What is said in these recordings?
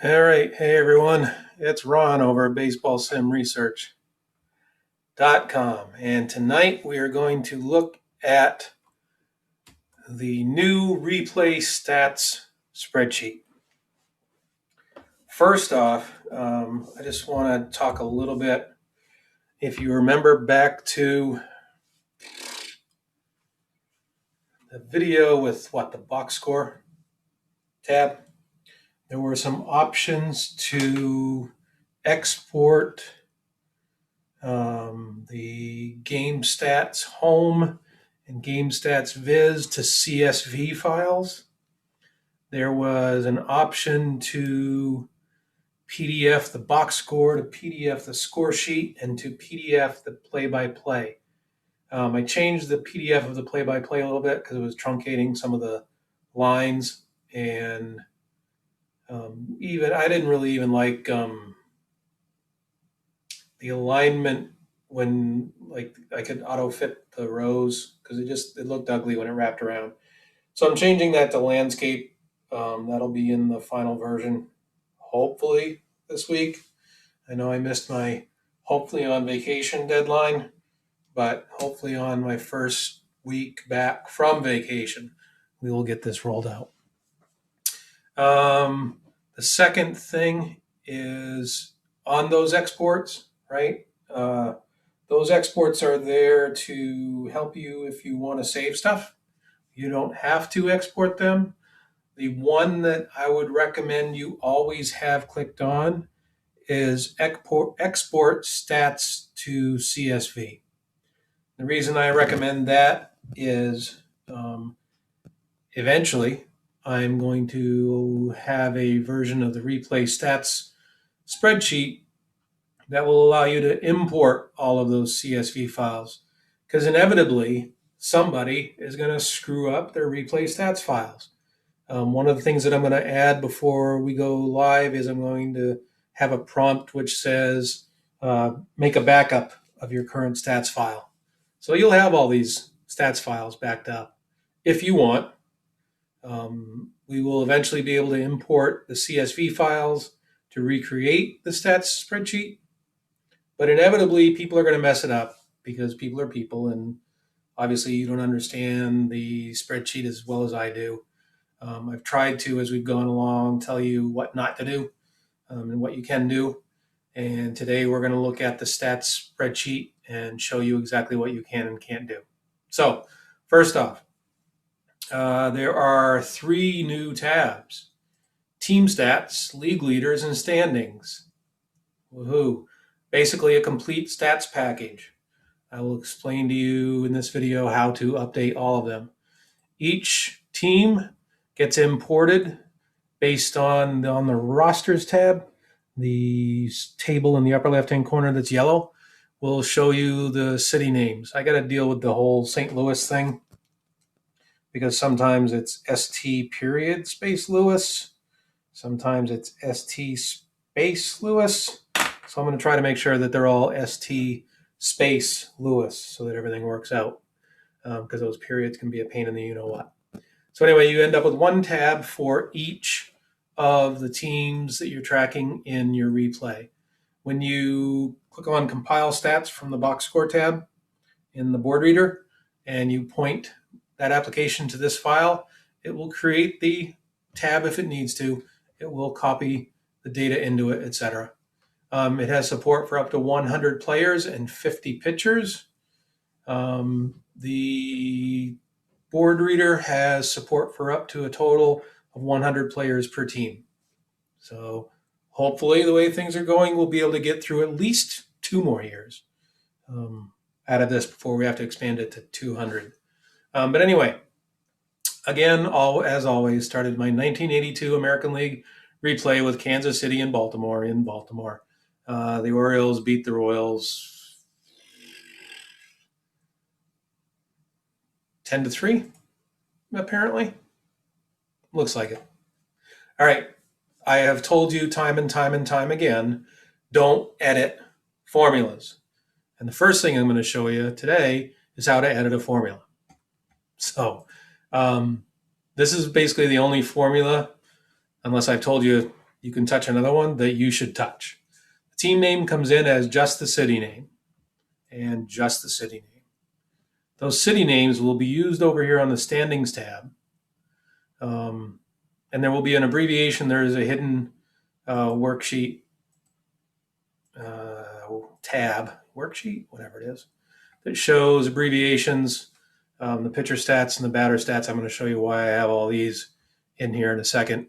All right. Hey, everyone. It's Ron over at BaseballSimResearch.com. And tonight we are going to look at the new replay stats spreadsheet. First off, I just want to talk a little bit. If you remember back to the video with the box score tab, there were some options to export the game stats home and game stats viz to CSV files. There was an option to PDF the box score, to PDF the score sheet, and to PDF the play-by-play. I changed the PDF of the play-by-play a little bit because it was truncating some of the lines, and even I didn't really even like the alignment when I could auto fit the rows because it looked ugly when it wrapped around. So I'm changing that to landscape. That'll be in the final version, hopefully this week. I know I missed my hopefully on vacation deadline, but hopefully on my first week back from vacation, we will get this rolled out. The second thing is on those exports, right? Those exports are there to help you if you want to save stuff. You don't have to export them. The one that I would recommend you always have clicked on is export stats to CSV. The reason I recommend that is eventually I'm going to have a version of the replay stats spreadsheet that will allow you to import all of those CSV files, because inevitably somebody is going to screw up their replay stats files. One of the things that I'm going to add before we go live is I'm going to have a prompt which says make a backup of your current stats file. So you'll have all these stats files backed up if you want. We will eventually be able to import the CSV files to recreate the stats spreadsheet. But inevitably, people are going to mess it up because people are people, and obviously you don't understand the spreadsheet as well as I do. I've tried to, as we've gone along, tell you what not to do and what you can do. And today we're going to look at the stats spreadsheet and show you exactly what you can and can't do. So first off, there are 3 new tabs: team stats, league leaders, and standings. Woohoo! Basically a complete stats package. I will explain to you in this video how to update all of them. Each team gets imported based on the rosters tab. The table in the upper left-hand corner that's yellow will show you the city names. I got to deal with the whole St. Louis thing because sometimes it's ST period space Louis. Sometimes it's ST space Louis. So I'm going to try to make sure that they're all ST space Louis so that everything works out, because those periods can be a pain in the you-know-what. So anyway, you end up with one tab for each of the teams that you're tracking in your replay. When you click on Compile Stats from the Box Score tab in the board reader and you point that application to this file, it will create the tab if it needs to. It will copy the data into it, etc. It has support for up to 100 players and 50 pitchers. The board reader has support for up to a total of 100 players per team. So hopefully the way things are going, we'll be able to get through at least 2 more years out of this before we have to expand it to 200. But anyway, again, as always, started my 1982 American League replay with Kansas City and Baltimore in Baltimore. The Orioles beat the Royals 10-3, apparently. Looks like it. All right. I have told you time and time and time again, don't edit formulas. And the first thing I'm going to show you today is how to edit a formula. So this is basically the only formula, unless I've told you you can touch another one that you should touch. The team name comes in as just the city name and just the city name. Those city names will be used over here on the standings tab. And there will be an abbreviation. There is a hidden worksheet tab, worksheet, whatever it is, that shows abbreviations, the pitcher stats and the batter stats. I'm going to show you why I have all these in here in a second.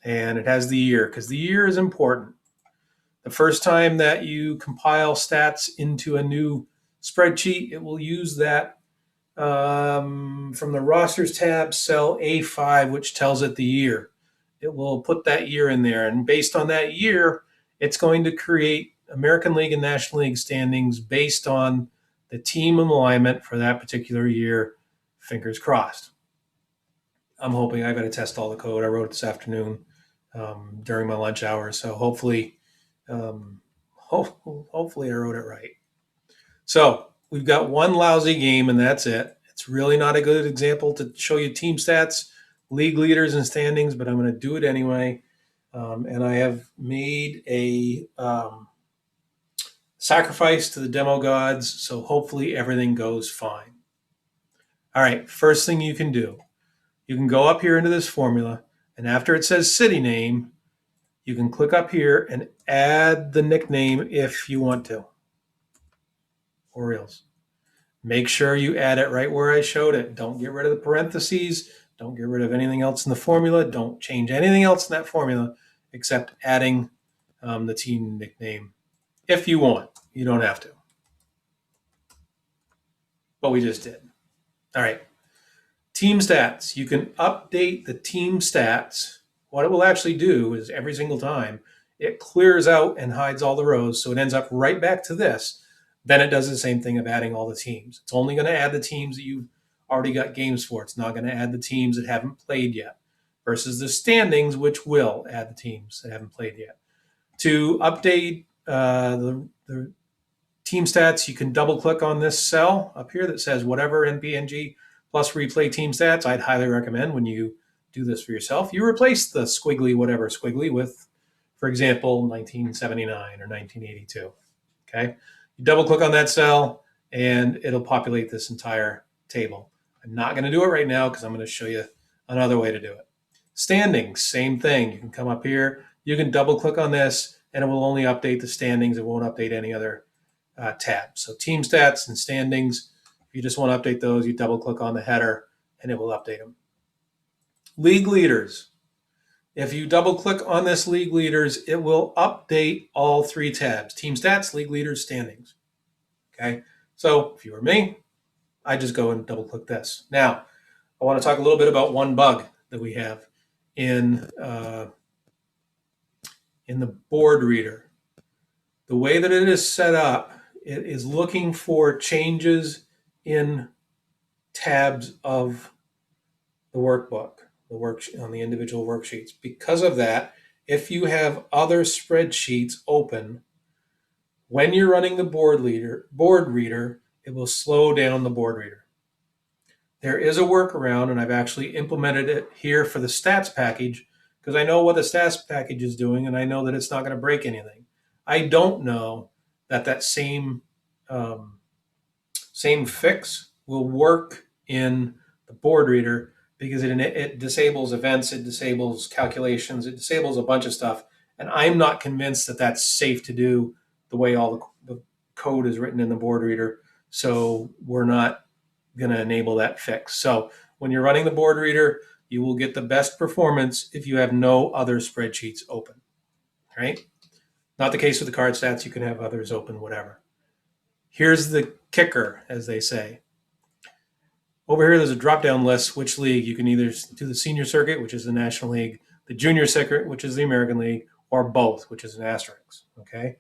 And it has the year, because the year is important. The first time that you compile stats into a new spreadsheet, it will use that from the rosters tab, cell A5, which tells it the year. It will put that year in there. And based on that year, it's going to create American League and National League standings based on the team alignment for that particular year. Fingers crossed. I'm hoping. I got to test all the code. I wrote it this afternoon during my lunch hour, so hopefully I wrote it right. So we've got one lousy game, and that's it. It's really not a good example to show you team stats, league leaders, and standings, but I'm going to do it anyway. And I have made a sacrifice to the demo gods, so hopefully everything goes fine. All right, first thing you can do, you can go up here into this formula, and after it says city name, you can click up here and add the nickname if you want to. Orioles. Make sure you add it right where I showed it. Don't get rid of the parentheses. Don't get rid of anything else in the formula. Don't change anything else in that formula except adding the team nickname if you want. You don't have to. But we just did. All right. Team stats. You can update the team stats. What it will actually do is every single time it clears out and hides all the rows, so it ends up right back to this. Then it does the same thing of adding all the teams. It's only going to add the teams that you've already got games for. It's not going to add the teams that haven't played yet, versus the standings, which will add the teams that haven't played yet. To update the team stats, you can double click on this cell up here that says whatever NPNG plus replay team stats. I'd highly recommend when you do this for yourself, you replace the squiggly whatever squiggly with, for example, 1979 or 1982. Okay. You double click on that cell and it'll populate this entire table. I'm not going to do it right now because I'm going to show you another way to do it. Standings, same thing. You can come up here, you can double click on this and it will only update the standings. It won't update any other tabs. So team stats and standings, if you just want to update those, you double click on the header and it will update them. League leaders. If you double click on this league leaders, it will update all three tabs: team stats, league leaders, standings. Okay. So if you were me, I just go and double click this. Now, I want to talk a little bit about one bug that we have in the board reader. The way that it is set up, it is looking for changes in tabs of the workbook, on the individual worksheets. Because of that, if you have other spreadsheets open, when you're running the board reader, it will slow down the board reader. There is a workaround, and I've actually implemented it here for the stats package because I know what the stats package is doing, and I know that it's not going to break anything. I don't know that same fix will work in the board reader, because it disables events, it disables calculations, it disables a bunch of stuff. And I'm not convinced that that's safe to do the way all the code is written in the board reader. So we're not going to enable that fix. So when you're running the board reader, you will get the best performance if you have no other spreadsheets open, right? Not the case with the card stats. You can have others open, whatever. Here's the kicker, as they say. Over here, there's a drop-down list, which league. You can either do the senior circuit, which is the National League, the junior circuit, which is the American League, or both, which is an asterisk, okay?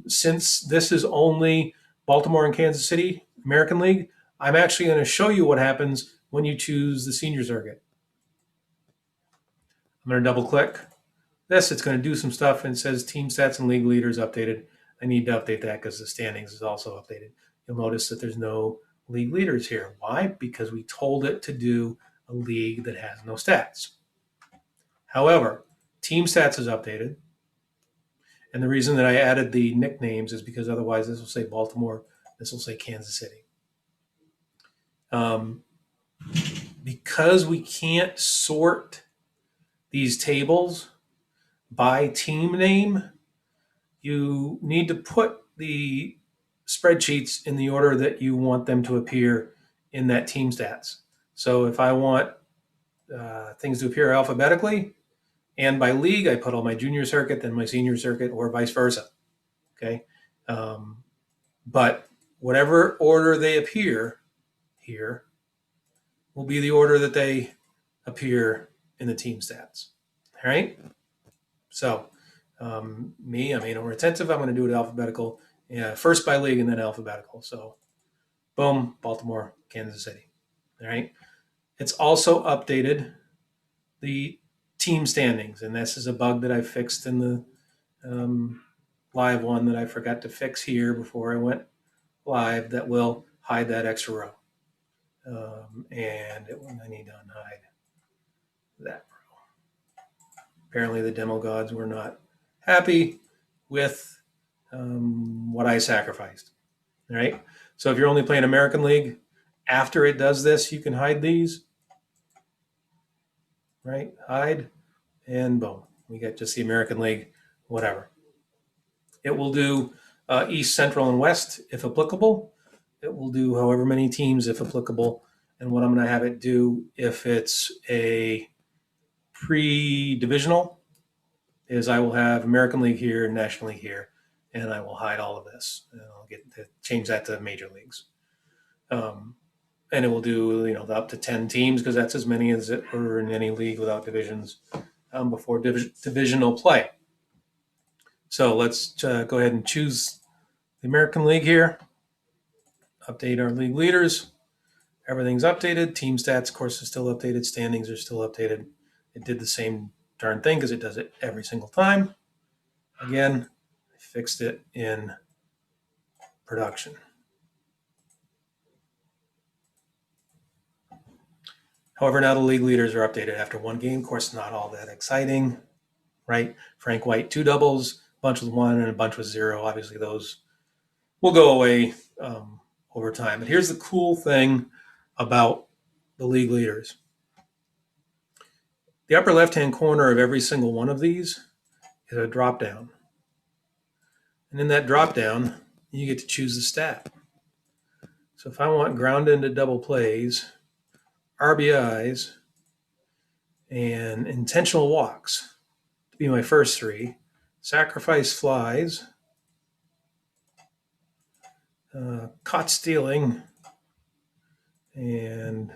Since this is only Baltimore and Kansas City American League, I'm actually going to show you what happens when you choose the senior circuit. I'm going to double-click this. It's going to do some stuff, and it says team stats and league leaders updated. I need to update that because the standings is also updated. You'll notice that there's no league leaders here. Why? Because we told it to do a league that has no stats. However, Team stats is updated. And the reason that I added the nicknames is because otherwise this will say Baltimore, this will say Kansas City. Because we can't sort these tables by team name, you need to put the spreadsheets in the order that you want them to appear in that team stats. So if I want things to appear alphabetically and by league, I put all my junior circuit, then my senior circuit, or vice versa. Okay. But whatever order they appear here will be the order that they appear in the team stats. All right. So me, I'm more attentive. I'm going to do it alphabetical, first by league and then alphabetical. So boom, Baltimore, Kansas City. All right. It's also updated the team standings, and this is a bug that I fixed in the live one that I forgot to fix here before I went live that will hide that extra row. And I need to unhide that row. Apparently the demo gods were not happy with what I sacrificed. All right. So if you're only playing American League, after it does this, you can hide these. Right? Hide, and boom. We get just the American League, whatever. It will do East, Central, and West if applicable. It will do however many teams if applicable. And what I'm going to have it do if it's a pre-divisional is I will have American League here, National League here, and I will hide all of this. And I'll get to change that to major leagues. And it will do, up to 10 teams because that's as many as it were in any league without divisions before divisional play. So let's go ahead and choose the American League here. Update our league leaders. Everything's updated. Team stats, of course, is still updated. Standings are still updated. It did the same darn thing because it does it every single time. Again, I fixed it in production. However, now the league leaders are updated after one game. Of course, not all that exciting, right? Frank White, 2 doubles, a bunch with 1 and a bunch with 0. Obviously, those will go away over time. But here's the cool thing about the league leaders. The upper left-hand corner of every single one of these is a drop-down. And in that drop-down, you get to choose the stat. So if I want ground into double plays, RBIs, and intentional walks to be my first 3, sacrifice flies, caught stealing, and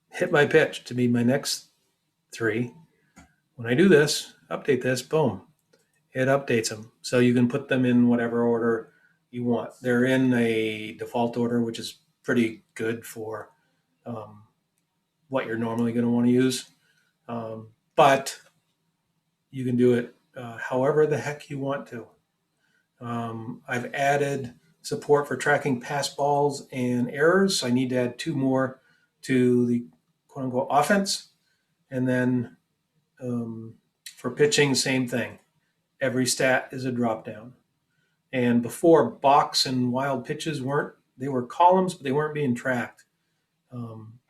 hit by pitch to be my next 3. When I do this, update this, boom, it updates them. So you can put them in whatever order you want. They're in a default order, which is pretty good for what you're normally going to want to use. But you can do it however the heck you want to. I've added support for tracking pass balls and errors. So I need to add 2 more to the quote-unquote offense. And then for pitching, same thing. Every stat is a drop-down. And before, box and wild pitches they were columns, but they weren't being tracked.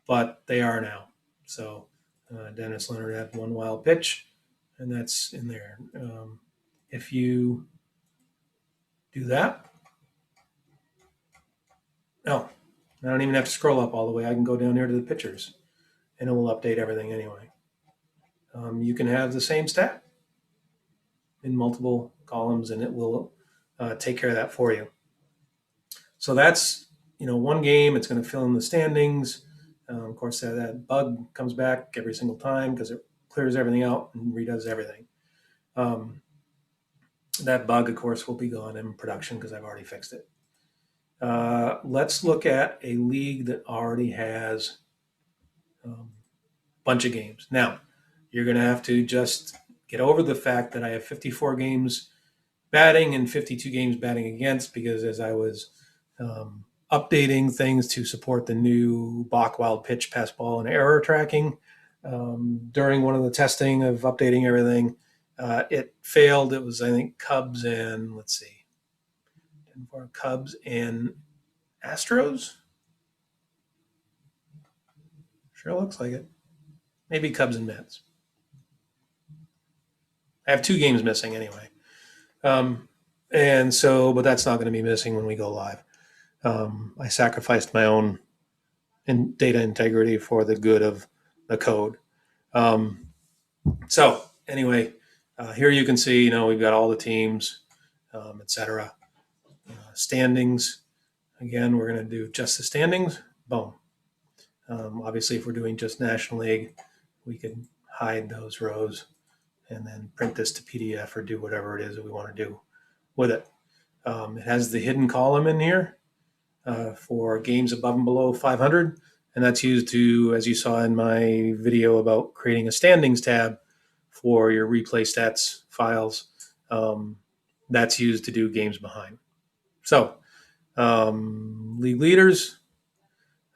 But they are now. So Dennis Leonard had 1 wild pitch, and that's in there. If you do that, I don't even have to scroll up all the way. I can go down here to the pitchers, and it will update everything anyway. You can have the same stat in multiple columns, and it will take care of that for you. So that's, one game. It's going to fill in the standings. Of course, that bug comes back every single time because it clears everything out and redoes everything. That bug, of course, will be gone in production because I've already fixed it. Let's look at a league that already has a bunch of games. Now, you're going to have to just get over the fact that I have 54 games batting and 52 games batting against because as I was updating things to support the new Bach wild pitch, pass ball, and error tracking, during one of the testing of updating everything, it failed. It was, I think, Cubs and let's see, Cubs and Astros. Sure looks like it. Maybe Cubs and Mets. I have 2 games missing anyway. And so, but that's not going to be missing when we go live. I sacrificed my own data integrity for the good of the code. So anyway, here you can see, we've got all the teams, etc. Standings. Again, we're going to do just the standings. Boom. Obviously, if we're doing just National League, we can hide those rows and then print this to PDF or do whatever it is that we want to do with it. It has the hidden column in here for games above and below 500, and that's used to, as you saw in my video about creating a standings tab for your replay stats files, that's used to do games behind. So, league leaders,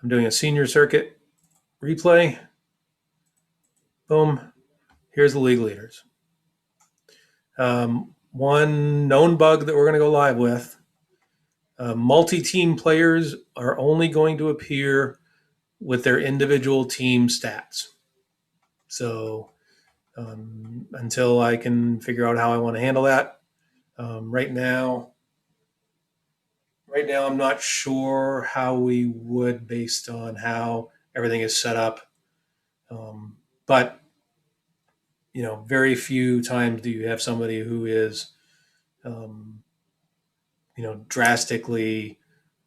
I'm doing a senior circuit replay. Boom. Here's the league leaders. One known bug that we're going to go live with, multi-team players are only going to appear with their individual team stats. So until I can figure out how I want to handle that, right now I'm not sure how we would based on how everything is set up. But very few times do you have somebody who is, drastically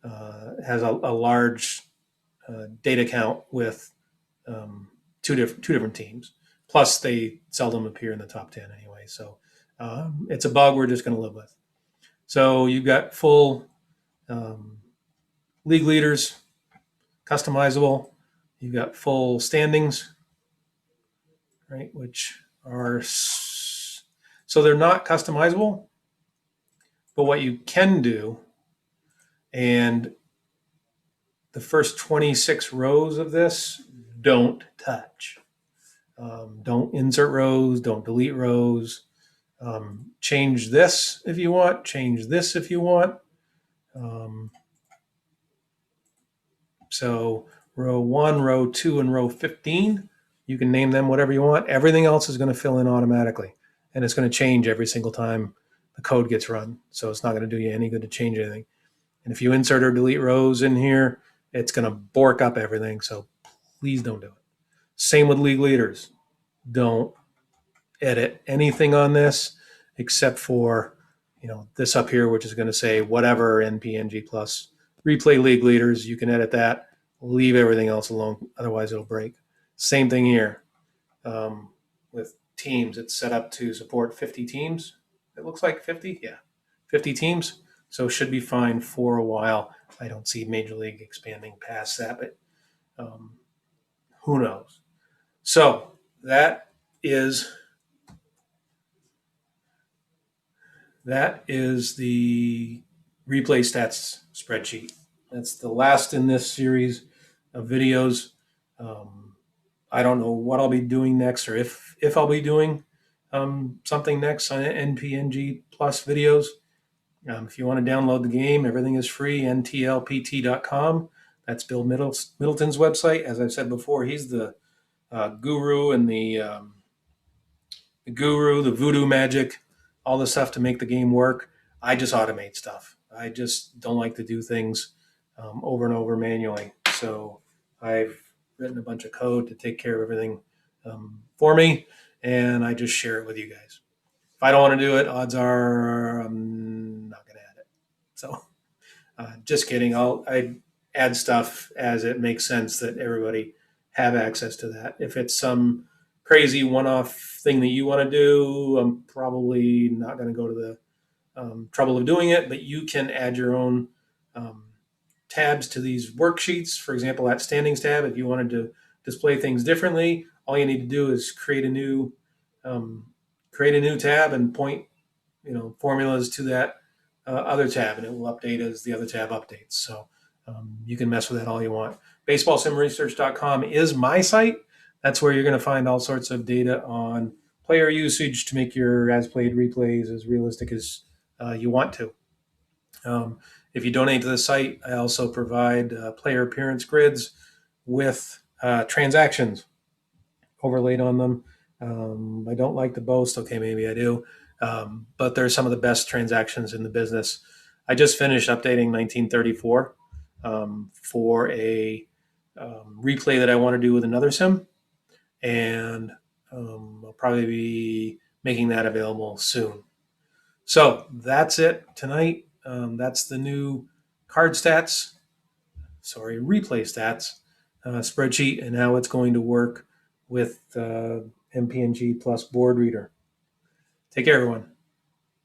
has a large data count with two different teams. Plus, they seldom appear in the top 10 anyway. So it's a bug we're just going to live with. So you've got full league leaders, customizable. You've got full standings, right? Which are, so they're not customizable. But what you can do, and the first 26 rows of this, don't touch. Don't insert rows, don't delete rows. Change this if you want, change this if you want. So row 1, row 2, and row 15, you can name them whatever you want. Everything else is going to fill in automatically, and it's going to change every single time the code gets run. So it's not going to do you any good to change anything. And if you insert or delete rows in here, it's going to bork up everything. So please don't do it. Same with league leaders. Don't edit anything on this except for, this up here, which is going to say whatever NPNG plus replay league leaders. You can edit that. Leave everything else alone. Otherwise, it'll break. Same thing here. With teams, it's set up to support 50 teams. It looks like 50. Yeah, 50 teams. So should be fine for a while. I don't see Major League expanding past that, but who knows? So that is the replay stats spreadsheet. That's the last in this series of videos. I don't know what I'll be doing next, or if I'll be doing something next on NPNG plus videos. If you want to download the game, everything is free, ntlpt.com. That's Bill Middleton's website. As I've said before, he's the guru and the voodoo magic, all the stuff to make the game work. I just automate stuff. I just don't like to do things over and over manually. So I've written a bunch of code to take care of everything for me, and I just share it with you guys. If I don't want to do it, odds are I'm not going to add it. So just kidding. I add stuff as it makes sense that everybody have access to that. If it's some crazy one-off thing that you want to do, I'm probably not going to go to the trouble of doing it, but you can add your own tabs to these worksheets. For example, that standings tab, if you wanted to display things differently, all you need to do is create a new tab and point formulas to that other tab, and it will update as the other tab updates. So you can mess with that all you want. BaseballSimResearch.com is my site. That's where you're going to find all sorts of data on player usage to make your as played replays as realistic as you want to. Um, if you donate to the site, I also provide player appearance grids with transactions overlaid on them. I don't like to boast. Okay, maybe I do. But they're some of the best transactions in the business. I just finished updating 1934 for a replay that I want to do with another sim. And I'll probably be making that available soon. So that's it tonight. That's the new replay stats spreadsheet, and how it's going to work with NPNG plus board reader. Take care, everyone.